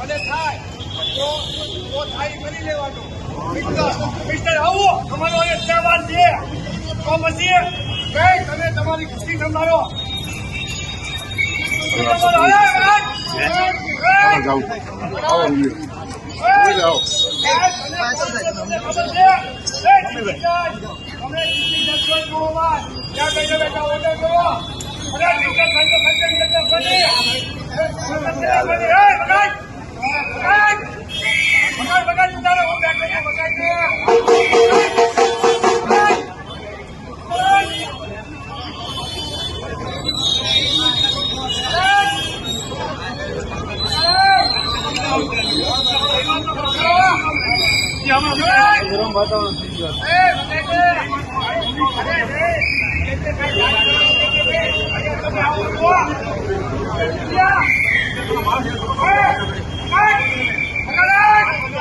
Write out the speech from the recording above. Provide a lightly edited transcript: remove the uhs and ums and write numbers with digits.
અને થાય તો થાય કરી લેવાનો. મિસ્ટર આવો અમારો એક તહેવાર છે તો પછી કઈ તમે તમારી ખુશી સંભાળો. ગરમ વાતાવરણ થઈ ગયું.